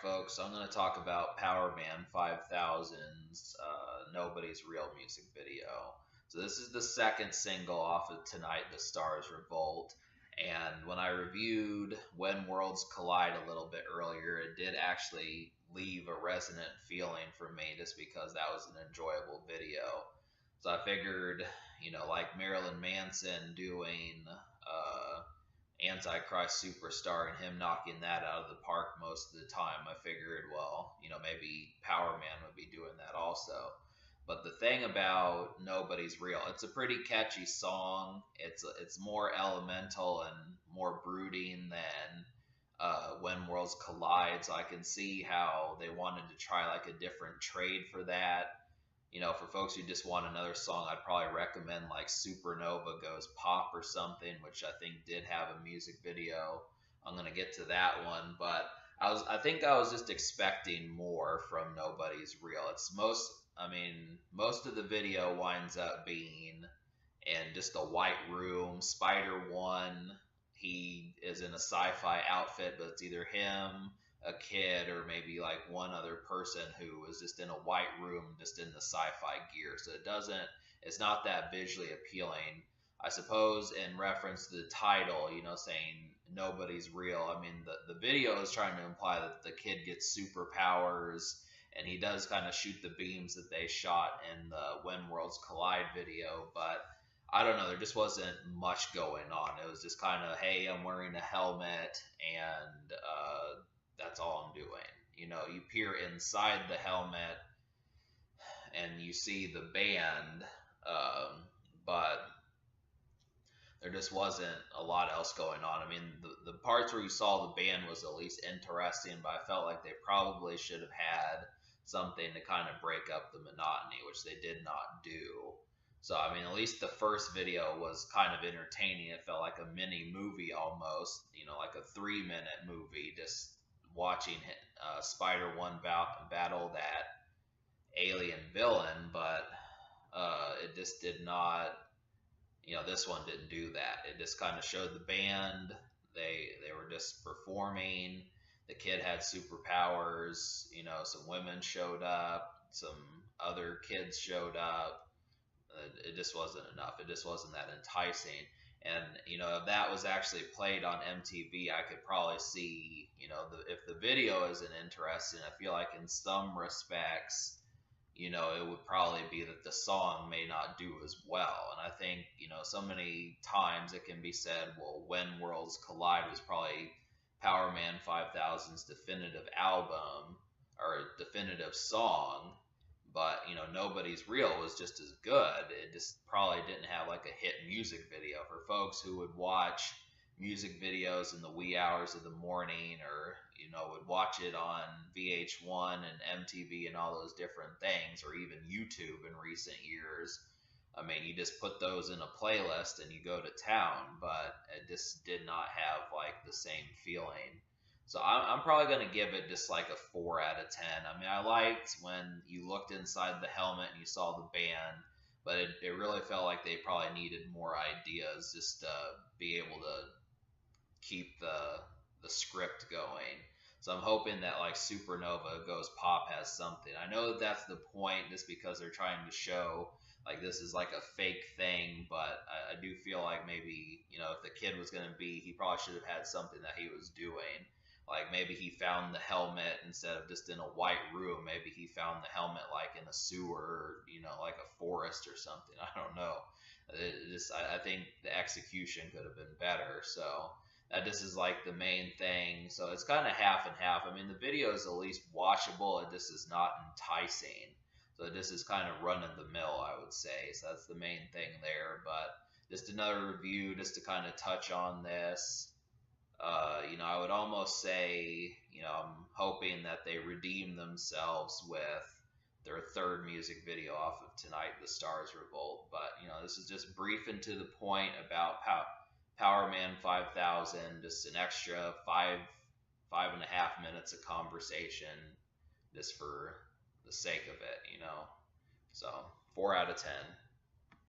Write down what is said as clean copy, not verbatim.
folks, so I'm going to talk about Powerman 5000's Nobody's Real music video. So this is the second single off of Tonight the Stars Revolt. And when I reviewed When Worlds Collide a little bit earlier, it did actually leave a resonant feeling for me just because that was an enjoyable video. So I figured, like Marilyn Manson doing Antichrist Superstar and him knocking that out of the park most of the time, I figured, well, maybe Powerman would be doing that also. But the thing about Nobody's Real, it's a pretty catchy song. It's more elemental and more brooding than When Worlds Collide. So I can see how they wanted to try like a different trade for that. For folks who just want another song, I'd probably recommend like Supernova Goes Pop or something, which I think did have a music video. I'm gonna get to that one, but I think I was just expecting more from Nobody's Real. Most of the video winds up being in just a white room. Spider-1, he is in a sci-fi outfit, but it's either him, a kid, or maybe like one other person who is just in a white room just in the sci-fi gear. So it's not that visually appealing. I suppose in reference to the title, saying Nobody's Real, the video is trying to imply that the kid gets superpowers, and he does kind of shoot the beams that they shot in the When Worlds Collide video, but I don't know, there just wasn't much going on. It was just kind of, hey, I'm wearing a helmet, and that's all I'm doing. You peer inside the helmet and you see the band, but there just wasn't a lot else going on. The parts where you saw the band was at least interesting, but I felt like they probably should have had something to kind of break up the monotony, which they did not do. So, at least the first video was kind of entertaining. It felt like a mini movie almost, like a 3-minute movie, just watching Spider-1 battle that alien villain, but it just did not, this one didn't do that. It just kind of showed the band. They were just performing. The kid had superpowers. Some women showed up. Some other kids showed up. It just wasn't enough. It just wasn't that enticing. And, if that was actually played on MTV, I could probably see, if the video isn't interesting, I feel like in some respects, it would probably be that the song may not do as well. And I think, so many times it can be said, well, When Worlds Collide was probably Powerman 5000's definitive album or definitive song. But, Nobody's Real was just as good. It just probably didn't have like a hit music video. For folks who would watch music videos in the wee hours of the morning, or, would watch it on VH1 and MTV and all those different things, or even YouTube in recent years, you just put those in a playlist and you go to town, but it just did not have like the same feeling. So I'm probably going to give it just like a 4 out of 10. I liked when you looked inside the helmet and you saw the band, but it really felt like they probably needed more ideas just to be able to keep the script going. So I'm hoping that like Supernova Goes Pop has something. I know that that's the point, just because they're trying to show like this is like a fake thing, but I do feel like maybe, if the kid was going to be, he probably should have had something that he was doing. Like maybe he found the helmet instead of just in a white room. Maybe he found the helmet like in a sewer, or, like a forest or something. I don't know. I think the execution could have been better. So that just is like the main thing. So it's kind of half and half. The video is at least watchable. It just is not enticing. So this is kind of run of the mill, I would say. So that's the main thing there. But just another review just to kind of touch on this. I would almost say, I'm hoping that they redeem themselves with their third music video off of Tonight the Stars Revolt. But, this is just brief and to the point about Powerman 5000, just an extra 5.5 minutes of conversation just for the sake of it, So 4 out of 10.